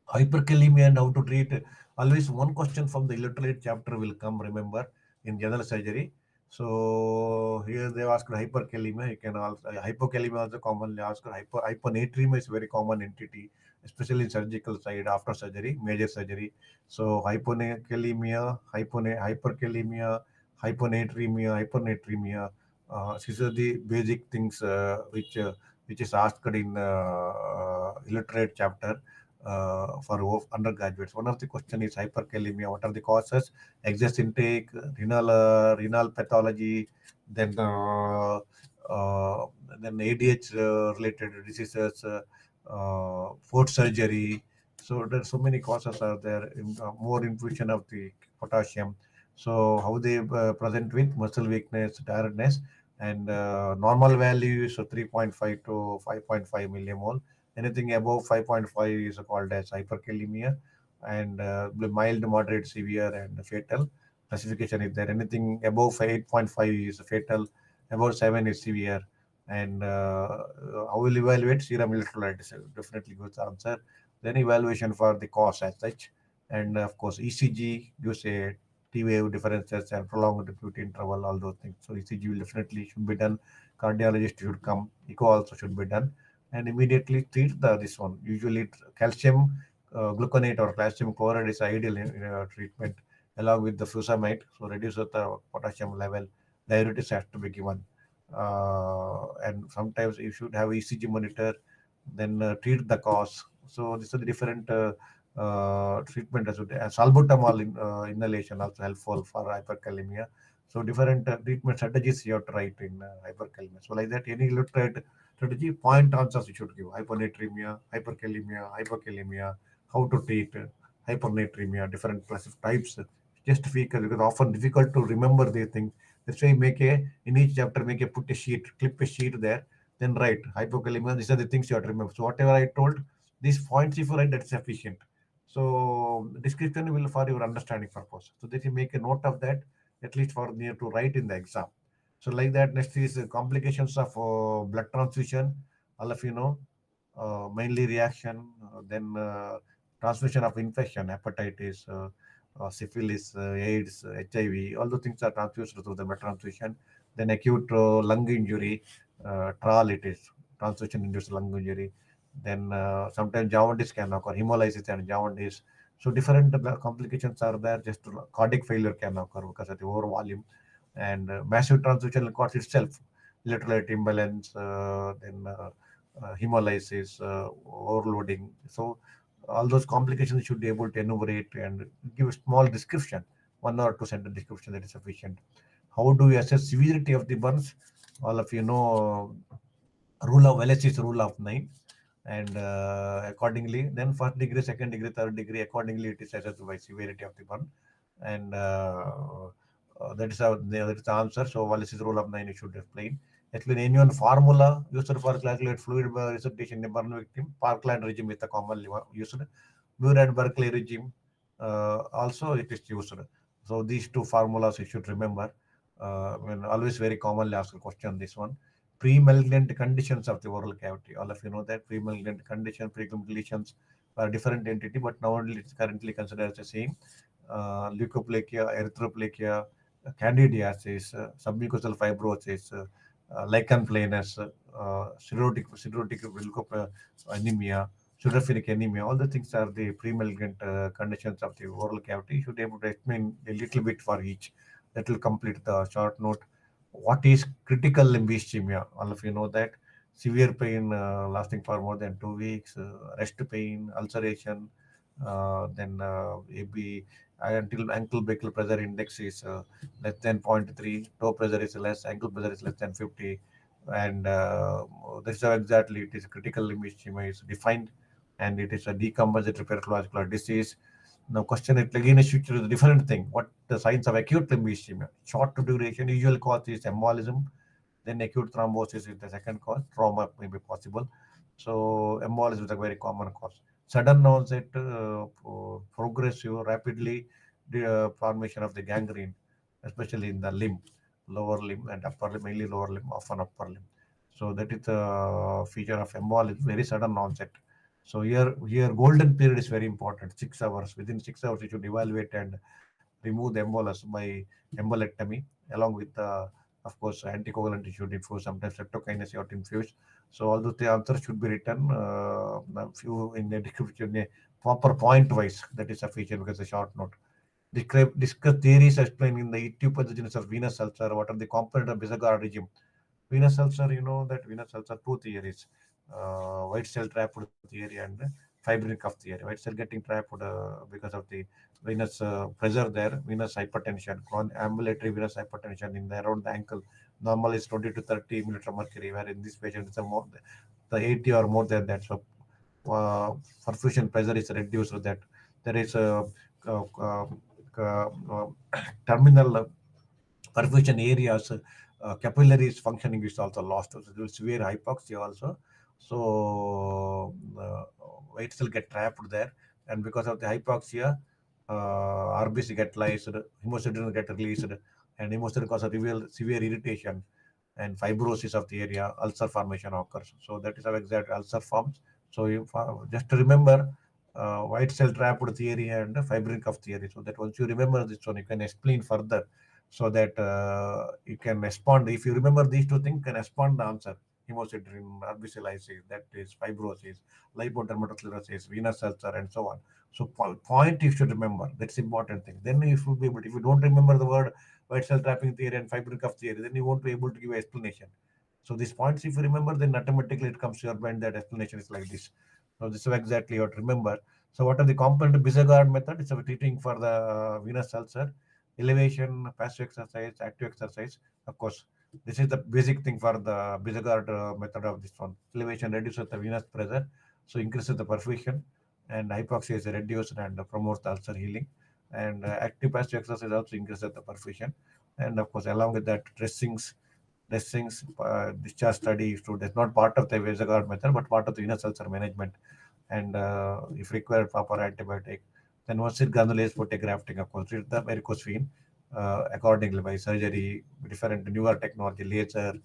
Hyperkalemia and how to treat. Always one question from the electrolyte chapter will come. Remember in general surgery. So here they asked hyperkalemia. You can also hypokalemia also commonly asked. Hyponatremia is very common entity, especially in surgical side after surgery, major surgery. So hyperkalemia, hyponatremia. These are the basic things which is asked in illiterate chapter for undergraduates. One of the question is hyperkalemia. What are the causes? Excess intake, renal pathology, then uh, then ADH related diseases, foot surgery. So there so many causes are there. More infusion of the potassium. So how they present with muscle weakness, tiredness, and normal value is 3.5 to 5.5 millimole. Anything above 5.5 is called as hyperkalemia, and mild, moderate, severe, and fatal. Classification is there. Anything above 8.5 is fatal, above 7 is severe. And how will evaluate serum electrolytes? Definitely good answer. Then evaluation for the cause as such. And of course, ECG gives a T wave differences and prolonged QT interval, all those things. So ECG will definitely should be done. Cardiologist should come. Echo also should be done and immediately treat this one. Usually, calcium gluconate or calcium chloride is ideal treatment along with the fusamate. So reduce the potassium level. Diuretics has to be given, and sometimes you should have ECG monitor. Then treat the cause. So these are the different treatment as well. Salbutamol inhalation also helpful for hyperkalemia. So different treatment strategies you have to write in hyperkalemia. So like that, any literate strategy, point answers you should give. Hyponatremia, hyperkalemia, how to treat hypernatremia, different classic types. Just because often difficult to remember these things. That's why make a in each chapter make a put a sheet, clip a sheet there, then write hypokalemia. These are the things you have to remember. So whatever I told, these points if you write that's sufficient. So description will for your understanding purpose. So that you make a note of that at least for near to write in the exam. So like that, next is complications of blood transfusion. All of you know, mainly reaction, then transmission of infection, hepatitis, syphilis, AIDS, HIV. All those things are transfused through the blood transfusion. Then acute lung injury, TRAL it is, transfusion-induced lung injury. Then sometimes jaundice can occur, hemolysis and jaundice. So different complications are there. Just cardiac failure can occur because of the over volume and massive transfusion cause itself, electrolyte imbalance, then hemolysis, overloading. So all those complications should be able to enumerate and give a small description, 1 or 2 sentence description that is sufficient. How do we assess severity of the burns? All of you know rule of Wallace is rule of 9, and accordingly, then first degree, second degree, third degree, accordingly it is assessed by severity of the burn, and that is how that is the answer. So Wallace's rule of 9 you should explain. Explain any one formula used for calculate fluid resuscitation in burn victim. Parkland regime is the commonly used. Muir and Berkeley regime also it is used. So these two formulas you should remember. When always very commonly asked question this one. pre-malignant conditions of the oral cavity. All of you know that pre-malignant condition, preclinical lesions are different entity, but now only it's currently considered as the same. Leukoplakia, erythroplakia, candidiasis, submucosal fibrosis, lichen planus, cirrhotic anemia, pseudophilic anemia. All the things are the pre-malignant conditions of the oral cavity. You should be able to explain a little bit for each. That will complete the short note. What is critical limb ischemia? All of you know that severe pain lasting for more than 2 weeks, rest pain, ulceration, then AB until ankle brachial pressure index is less than zero point 0.3, toe pressure is less, ankle pressure is less than 50, and this is how exactly it is critical limb ischemia is defined, and it is a decompensatory peripheral disease. Now, question it again is switch to the different thing. What the signs of acute limb ischemia? Short duration, usual cause is embolism. Then acute thrombosis is the second cause. Trauma may be possible. So embolism is a very common cause. Sudden onset, progressive, rapidly the formation of the gangrene, especially in the limb, lower limb and upper limb, mainly lower limb, often upper limb. So that is a feature of embolism, very sudden onset. So here golden period is very important. 6 hours. Within 6 hours, you should evaluate and remove the embolus by embolectomy, along with of course anticoagulant you should infuse. Sometimes streptokinase you have to infuse. So all the answers should be written a few in the description, proper point wise. That is sufficient because a short note. Discuss theories explaining the etiopathogenesis of venous ulcer. What are the component of Bisegard regime? Venous ulcer, you know that venous ulcer, two theories, white cell trapped theory and fibrin cuff theory. White cell getting trapped because of the venous pressure there, venous hypertension, ambulatory venous hypertension in the around the ankle. Normal is 20 to 30 millimeter mercury, where in this patient it's a more the 80 or more than that. So perfusion pressure is reduced so that there is a uh, uh, uh, terminal perfusion areas, capillaries functioning is also lost. So there is severe hypoxia also. So white cell get trapped there, and because of the hypoxia, RBC get lysed, hemosiderin get released, and hemosiderin causes severe irritation and fibrosis of the area, ulcer formation occurs. So that is how exact ulcer forms. So you just to remember white cell trapped theory and fibrin cuff theory. So that once you remember this one, you can explain further so that you can respond. If you remember these two things, you can respond the answer. Hemosiderin, RBC lysis, that is fibrosis, lipodermatosclerosis, venous ulcer, and so on. So point you should remember. That's important thing. Then you should be able. If you don't remember the word white cell trapping theory and fibrin cuff theory, then you won't be able to give an explanation. So these points, if you remember, then automatically it comes to your mind that explanation is like this. So this is exactly what to remember. So what are the component of Bisegard method? It's a treating for the venous ulcer, elevation, passive exercise, active exercise. Of course, this is the basic thing for the Bisegard method of this one. Elevation reduces the venous pressure, so increases the perfusion, and hypoxia is reduced and promotes the ulcer healing. And active passive exercise also increases the perfusion. And of course, along with that, dressings, discharge study, so that's not part of the Bisegard method, but part of the venous ulcer management. And if required, proper antibiotic. Then once it granulase for grafting, of course, treat the varicose vein accordingly by surgery, different newer technology, laser,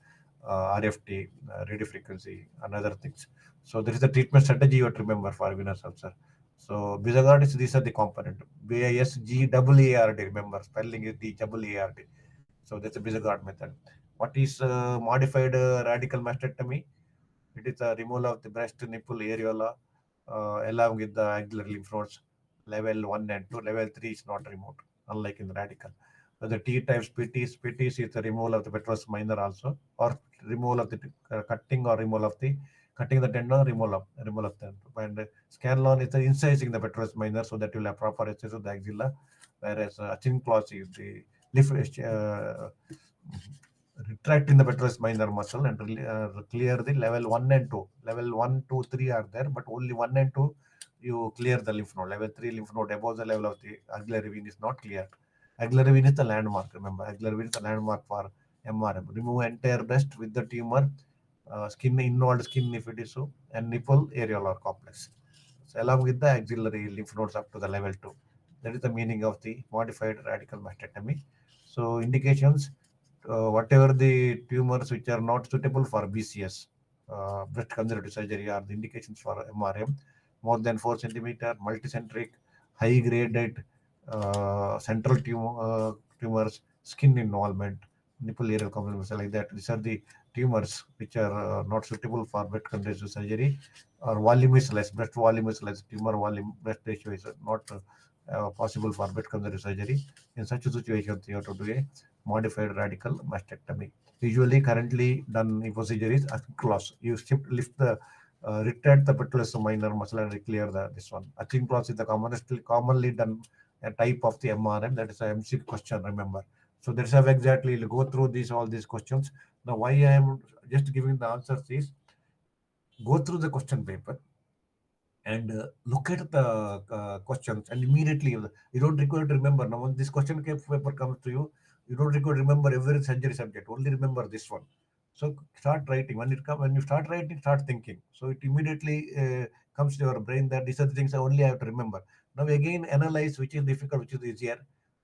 RFT, radio frequency, and other things. So there is a treatment strategy you have to remember for venous ulcer. So Bisegard is these are the component. BISGAARD, remember spelling is DAARD. So that's a Bisegard method. What is modified radical mastectomy? It is a removal of the breast nipple areola along with the axillary lymph nodes. Level 1 and 2. Level 3 is not removed, unlike in the radical. So the T type PTs is the removal of the petrous minor also, or removal of the cutting or removal of the cutting the tendon, removal of the tendon. And scanlon is the incising the petrous minor so that you will have proper access to the axilla, whereas chin clause is the lift, retracting the petrous minor muscle and clear the level 1 and 2. Level 1, 2, 3 are there, but only 1 and 2 you clear the lymph node. Level 3 lymph node above the level of the axillary vein is not cleared. Axillary vein is the landmark, remember. Axillary vein is the landmark for MRM. Remove entire breast with the tumor, skin, involved skin if it is so, and nipple areolar complex. So along with the axillary lymph nodes up to the level 2. That is the meaning of the modified radical mastectomy. So indications, whatever the tumors which are not suitable for BCS, breast conservative surgery, are the indications for MRM. More than 4 centimeter, multicentric, high graded central tumors, skin involvement, nipple area compromise, like that. These are the tumors which are not suitable for breast conservative surgery, or volume is less, breast volume is less, tumor volume, breast ratio is not possible for breast conservative surgery. In such a situation, you have to do a modified radical mastectomy. Usually, currently done procedure is across. You lift the retract the petrous minor muscle and clear this one. Aching cross is the commonly done a type of the MRM. That is a MC question. Remember. So that's how exactly you'll go through all these questions. Now, why I am just giving the answers is, go through the question paper and look at the questions, and immediately you don't require to remember. Now when this question paper comes to you, you don't require to remember every surgery subject, only remember this one. So start writing. When you start writing, start thinking, so it immediately comes to your brain that these are the things I only have to remember. Now again, analyze which is difficult, which is easier,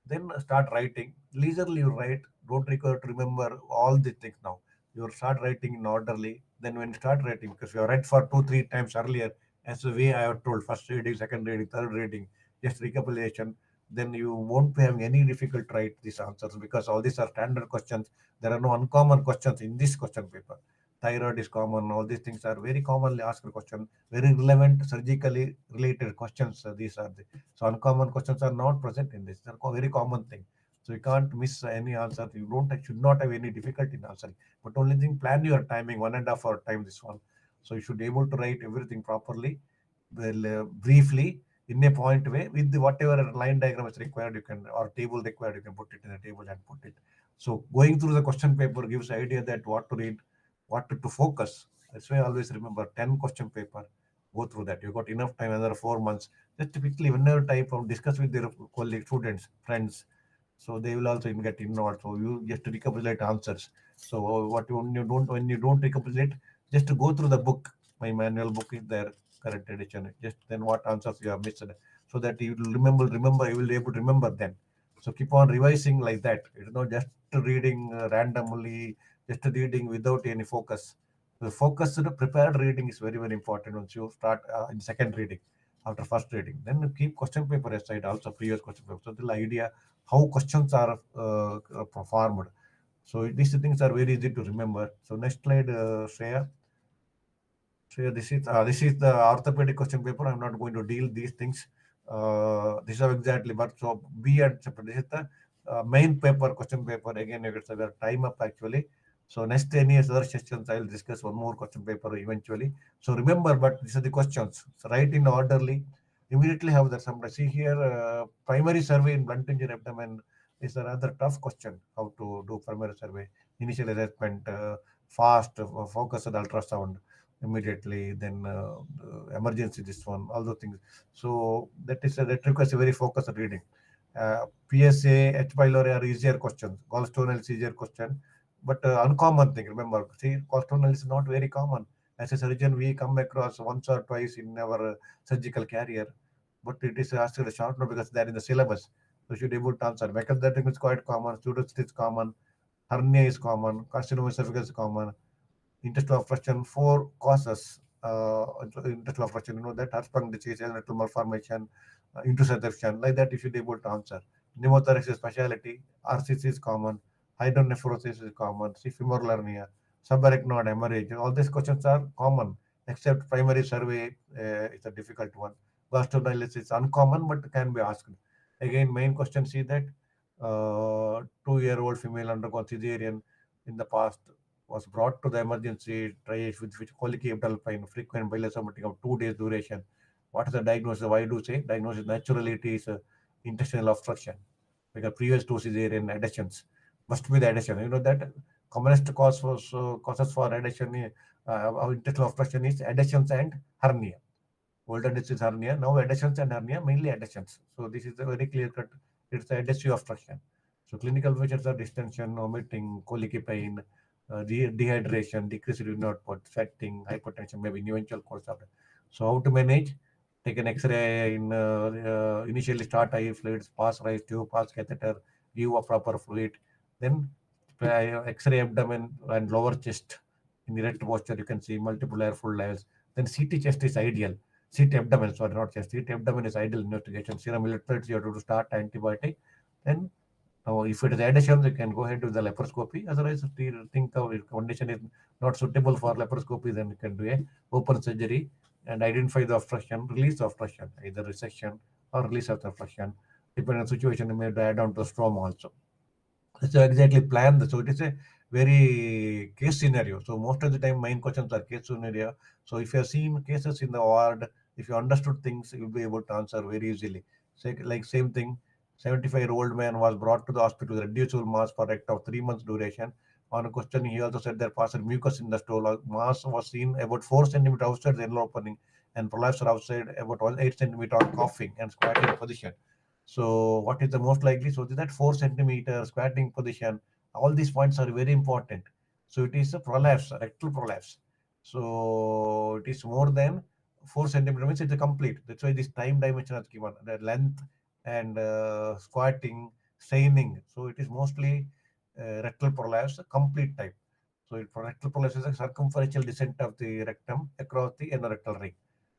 then start writing. Leisurely you write, don't require to remember all the things. Now you start writing in orderly. Then when you start writing, because you have read for 2 3 times earlier, as the way I have told, first reading, second reading, third reading, just recapitulation, then you won't be having any difficult to write these answers, because all these are standard questions. There are no uncommon questions in this question paper. Thyroid is common, all these things are very commonly asked questions, very relevant, surgically related questions. These are so uncommon questions are not present in this. They're very common thing. So you can't miss any answer. You don't should not have any difficulty in answering. But only thing, plan your timing, 1.5 hour time this one. So you should be able to write everything properly, well, briefly, in a point way, with whatever line diagram is required, you can, or table required, you can put it in a table and put it. So going through the question paper gives idea that what to read, what to focus. That's why I always remember 10 question paper. Go through that. You got enough time, another 4 months. Just typically, whenever type from discuss with their colleagues, students, friends. So they will also get involved. So you just recapitulate answers. So what when you don't recapitulate, just to go through the book. My manual book is there, current edition. Just then what answers you have missed, so that you will remember. You will be able to remember then. So keep on revising like that. It's not just reading randomly, just reading without any focus. The focused, prepared reading is very very important. Once you start in second reading, after first reading, then you keep question paper aside. Also previous question paper. So the idea how questions are performed. So these things are very easy to remember. So next slide, Shreya. So this is the orthopedic question paper. I'm not going to deal these things. This is exactly, but so B and separate. This is the main paper question paper. Again, it's a time up actually. So next any other sessions, I will discuss one more question paper eventually. So remember, but these are the questions. So write in orderly. Immediately have that some. See here, primary survey in blunt injury abdomen is another tough question. How to do primary survey? Initial assessment, fast, focused ultrasound immediately, then emergency, this one, all those things. So that requires a very focused reading. PSA, H pylori are easier questions. Gallstone is easier question, but uncommon thing. Remember, see, gallstone is not very common. As a surgeon, we come across once or twice in our surgical career, but it is asked a short note because they are in the syllabus. So you should be able to answer. Because that is quite common. Pseudocyst is common. Hernia is common. Carcinoma esophagus is common. Intestinal obstruction, four causes. Intestinal obstruction, you know that Hirschsprung disease, electrical malformation, intussusception, like that you should be able to answer. Pneumothorax is specialty, RCC is common, hydronephrosis is common, see femoral hernia, subarachnoid hemorrhage. All these questions are common, except primary survey is a difficult one. Gastrocnemius is uncommon but can be asked. Again, main question see that 2-year-old female undergone cesarean in the past, was brought to the emergency triage with colic abdominal pain, frequent bilious vomiting of 2 days duration. What is the diagnosis? Why do you say diagnosis? Naturally, it is intestinal obstruction, because previous to cesarean adhesions must be the adhesion. You know that commonest causes for adhesion of intestinal obstruction is adhesions and hernia. Older days is hernia, now adhesions and hernia, mainly adhesions. So this is a very clear cut. It's adhesive obstruction. So clinical features are distension, vomiting, colic pain, dehydration, decreased urine output, sweating, hypertension, maybe eventual course of it. So how to manage? Take an X-ray initially start IV fluids, pass rise tube, pass catheter, give a proper fluid, then X-ray abdomen and lower chest. In erect posture, you can see multiple airflow levels. Then CT chest is ideal. CT abdomen, sorry, not chest. CT abdomen is ideal investigation. Serum electrolytes, you have to start antibiotic. Then now, if it is adhesion, you can go ahead with the laparoscopy. Otherwise, if you think of if condition is not suitable for laparoscopy, then you can do a open surgery and identify the obstruction, release the obstruction, either resection or release of the obstruction. Depending on the situation, you may add on to stroma also. So exactly plan the, so it is a very case scenario. So most of the time main questions are case scenario. So if you have seen cases in the ward, if you understood things, you'll be able to answer very easily. Say like same thing, 75-year-old man was brought to the hospital with reducible mass for act of 3 months duration. On a question, he also said there was mucus in the stool. Mass was seen about 4 centimeter outside the anal opening and prolapse outside about 8 centimeter on coughing and squatting position. So what is the most likely? So that 4 centimeter squatting position, all these points are very important. So it is a prolapse, rectal prolapse. So it is more than 4 centimeter means it's a complete. That's why this time dimension is given, the length and squatting, straining. So it is mostly rectal prolapse, complete type. So rectal prolapse is a circumferential descent of the rectum across the anorectal ring.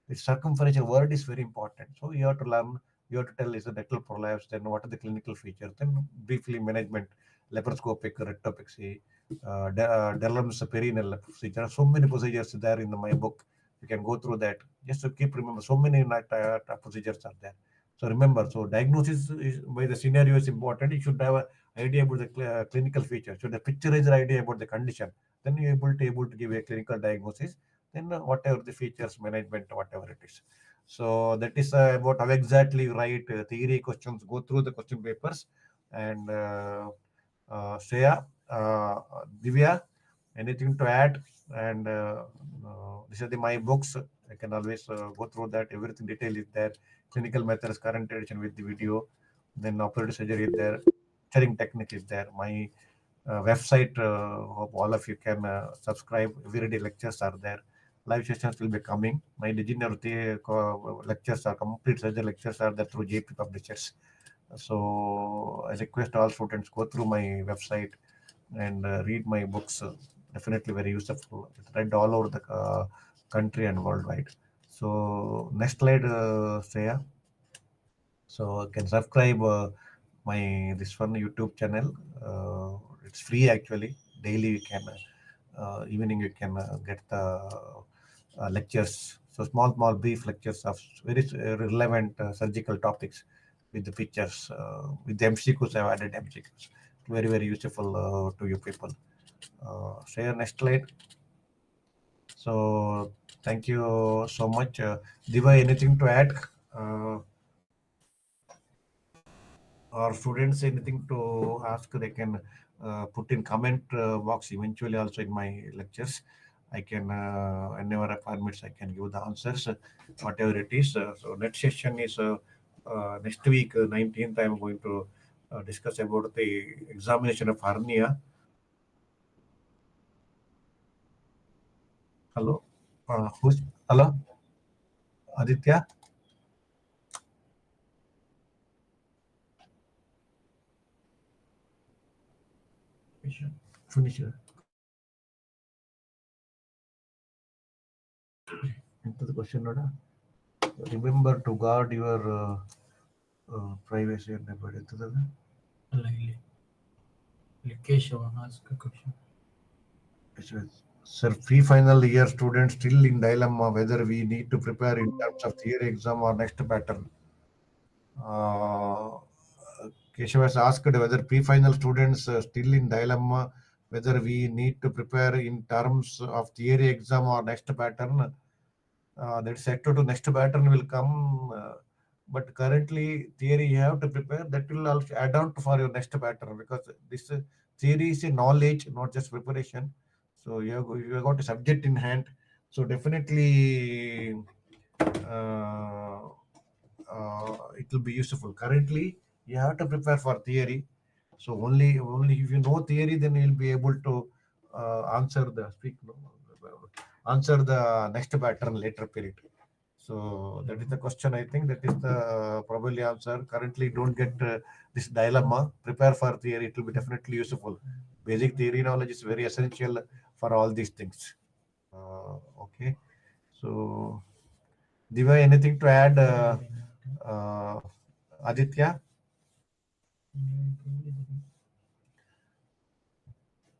The circumferential word is very important. So you have to learn, you have to tell is a rectal prolapse, then what are the clinical features, then briefly management, laparoscopic rectopexy, Delham's perineal procedure. So many procedures there in my book. You can go through that. Just to keep remember, so many procedures are there. So remember, so diagnosis is, by the scenario is important. You should have an idea about the clinical feature. Should have picturized idea about the condition. Then you're able to give a clinical diagnosis. Then whatever the features, management, whatever it is. So that is about how exactly you write theory questions. Go through the question papers and Shreya, Divya, anything to add? And these are my books. I can always go through that. Everything detail is there. Clinical methods, current edition with the video. Then operative surgery is there. Lecturing technique is there. My website, hope all of you can subscribe. Everyday lectures are there. Live sessions will be coming. My degenerative lectures are complete surgery lectures are there through JP Publishers. So I request all students go through my website and read my books. Definitely very useful. It's read all over the country and worldwide. So next slide, Shreya. So you can subscribe my this one YouTube channel. It's free actually. Daily you can evening you can get the lectures. So small brief lectures of very relevant surgical topics with the pictures. With the MCQs, I've added MCQs. Very useful to you people. Share next slide. So thank you so much. Diva, anything to add? Or students anything to ask, they can put in comment box eventually also in my lectures. I can whenever I permits I can give the answers, whatever it is. So next session is next week 19th. I'm going to discuss about the examination of hernia. Hello, who's hello, Aditya? Finish into the question order. Remember to guard your privacy and everything. Like, Keshav ask a question. Sir, pre-final year students still in dilemma whether we need to prepare in terms of theory exam or next pattern. Uh, Keshav has asked whether pre-final students still in dilemma whether we need to prepare in terms of theory exam or next pattern. That set to next pattern will come, but currently theory you have to prepare. That will also add on to for your next pattern because this theory is a knowledge, not just preparation. So you have got a subject in hand. So definitely uh, it will be useful. Currently, you have to prepare for theory. So only if you know theory, then you'll be able to answer the speak no, answer the next pattern later period. So that is the question. I think that is the probably answer. Currently, don't get this dilemma. Prepare for theory. It will be definitely useful. Basic theory knowledge is very essential for all these things. Okay. So, Divya, anything to add, uh, Aditya?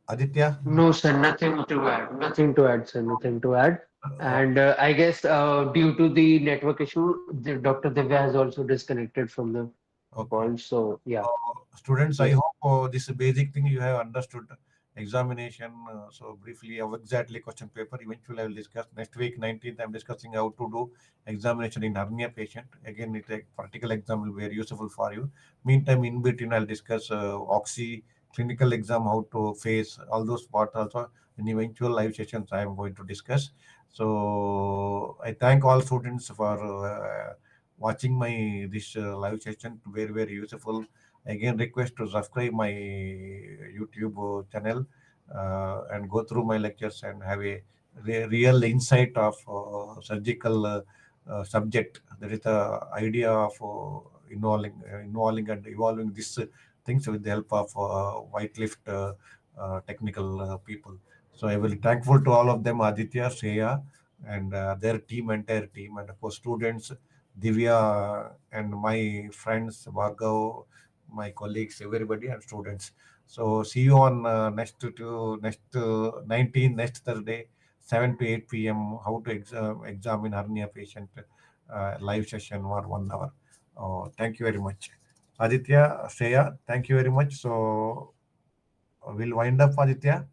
Aditya? No, sir, nothing to add. Nothing to add, sir. Nothing to add. Uh, And I guess due to the network issue, Dr. Divya has also disconnected from the okay. call. So yeah, Students, I yes. hope this basic thing you have understood. Examination. So briefly, of exactly question paper. Eventually, I will discuss next week. 19th, I'm discussing how to do examination in hernia patient. Again, it a practical exam will be very useful for you. Meantime, in between, I'll discuss oxy clinical exam, how to face all those parts also. In eventual live sessions, I am going to discuss. So I thank all students for watching my this live session. Very useful. Again, request to subscribe my YouTube channel and go through my lectures and have a real insight of surgical subject. That is the idea of involving and evolving these things with the help of white lift technical people. So I will thankful to all of them, Aditya, Shreya, and their team, entire team, and of course students, Divya, and my friends, Bhargav, my colleagues, everybody, and students. So see you on next 19 next Thursday, 7 to 8 p.m. How to examine hernia patient live session for 1 hour. Thank you very much, Aditya, Shreya. Thank you very much. So we'll wind up, Aditya.